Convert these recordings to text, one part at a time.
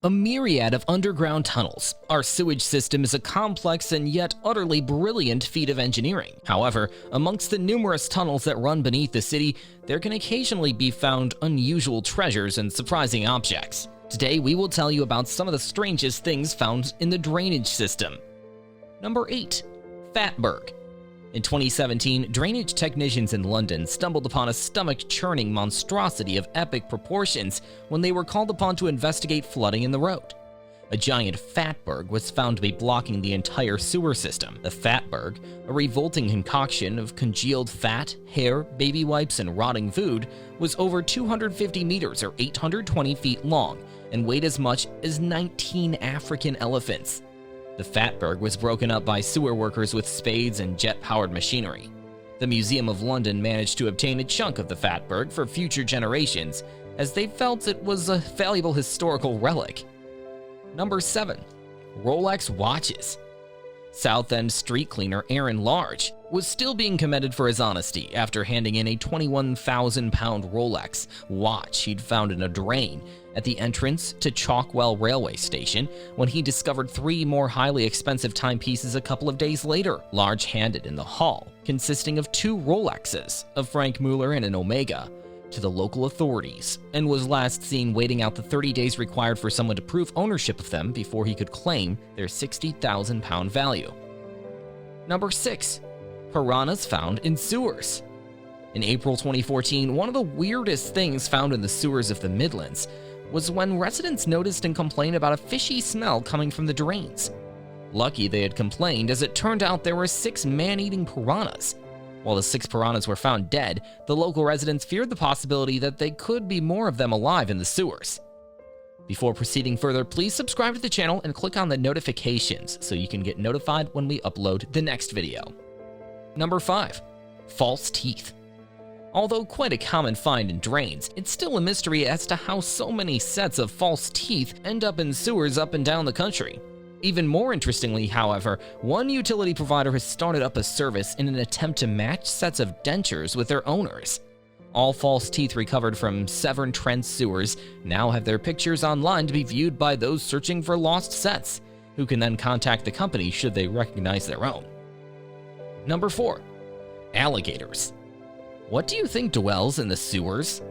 A myriad of underground tunnels. Our sewage system is a complex and yet utterly brilliant feat of engineering. However, amongst the numerous tunnels that run beneath the city, there can occasionally be found unusual treasures and surprising objects. Today, we will tell you about some of the strangest things found in the drainage system. Number 8. FATBERG. In 2017, drainage technicians in London stumbled upon a stomach-churning monstrosity of epic proportions when they were called upon to investigate flooding in the road. A giant FATBERG was found to be blocking the entire sewer system. The FATBERG, a revolting concoction of congealed fat, hair, baby wipes, and rotting food, was over 250 meters or 820 feet long and weighed as much as 19 African elephants. The FATBERG was broken up by sewer workers with spades and jet-powered machinery. The Museum of London managed to obtain a chunk of the FATBERG for future generations, as they felt it was a valuable historical relic. Number 7. ROLEX watches. South End street cleaner Aaron Large was still being commended for his honesty after handing in a 21,000-pound Rolex watch he'd found in a drain at the entrance to Chalkwell railway station when he discovered 3 more highly expensive timepieces a couple of days later. Large handed in the haul, consisting of 2 Rolexes, a Frank Mueller and an Omega, to the local authorities, and was last seen waiting out the 30 days required for someone to prove ownership of them before he could claim their £60,000 value. Number 6. Piranhas found in sewers. In April 2014, one of the weirdest things found in the sewers of the Midlands was when residents noticed and complained about a fishy smell coming from the drains. Lucky they had complained, as it turned out there were 6 man-eating piranhas. While the 6 piranhas were found dead, the local residents feared the possibility that there could be more of them alive in the sewers. Before proceeding further, please subscribe to the channel and click on the notifications so you can get notified when we upload the next video. Number 5. False teeth. Although quite a common find in drains, it's still a mystery as to how so many sets of false teeth end up in sewers up and down the country. Even more interestingly, however, one utility provider has started up a service in an attempt to match sets of dentures with their owners. All false teeth recovered from Severn-Trent sewers now have their pictures online to be viewed by those searching for lost sets, who can then contact the company should they recognize their own. Number 4. Alligators. What do you think dwells in the sewers?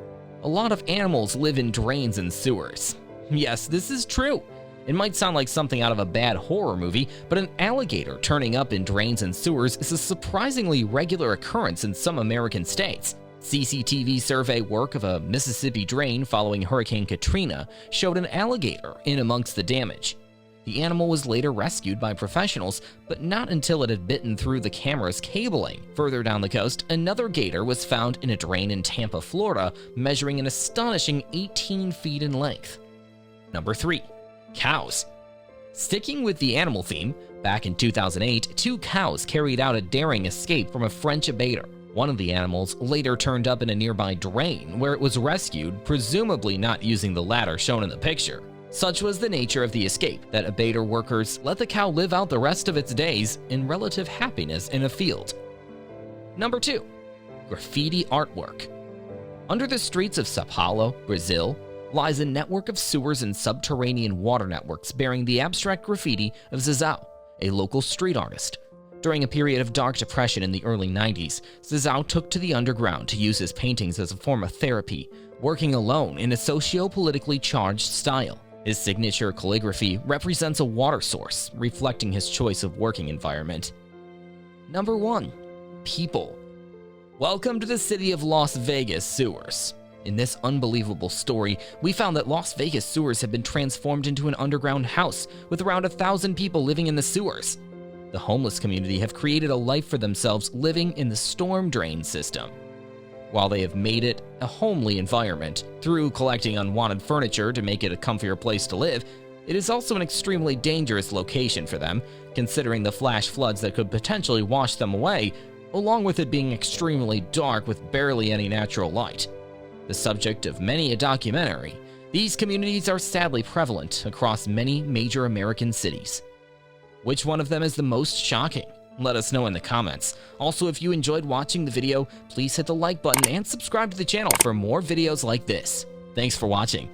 A lot of animals live in drains and sewers. Yes, this is true. It might sound like something out of a bad horror movie, but an alligator turning up in drains and sewers is a surprisingly regular occurrence in some American states. CCTV survey work of a Mississippi drain following Hurricane Katrina showed an alligator in amongst the damage. The animal was later rescued by professionals, but not until it had bitten through the camera's cabling. Further down the coast, another gator was found in a drain in Tampa, Florida, measuring an astonishing 18 feet in length. Number 3. Cows. Sticking with the animal theme, back in 2008, 2 cows carried out a daring escape from a French abator. One of the animals later turned up in a nearby drain, where it was rescued, presumably not using the ladder shown in the picture. Such was the nature of the escape that abator workers let the cow live out the rest of its days in relative happiness in a field. Number 2. Graffiti artwork. Under the streets of Sao Paulo, Brazil, lies a network of sewers and subterranean water networks bearing the abstract graffiti of Zizou, a local street artist. During a period of dark depression in the early 90s, Zizou took to the underground to use his paintings as a form of therapy, working alone in a socio-politically charged style. His signature calligraphy represents a water source, reflecting his choice of working environment. Number 1. People. Welcome to the city of Las Vegas sewers. In this unbelievable story, we found that Las Vegas sewers have been transformed into an underground house with around 1,000 people living in the sewers. The homeless community have created a life for themselves living in the storm drain system. While they have made it a homely environment through collecting unwanted furniture to make it a comfier place to live, it is also an extremely dangerous location for them, considering the flash floods that could potentially wash them away, along with it being extremely dark with barely any natural light. The subject of many a documentary, these communities are sadly prevalent across many major American cities. Which one of them is the most shocking? Let us know in the comments. Also, if you enjoyed watching the video, please hit the like button and subscribe to the channel for more videos like this. Thanks for watching.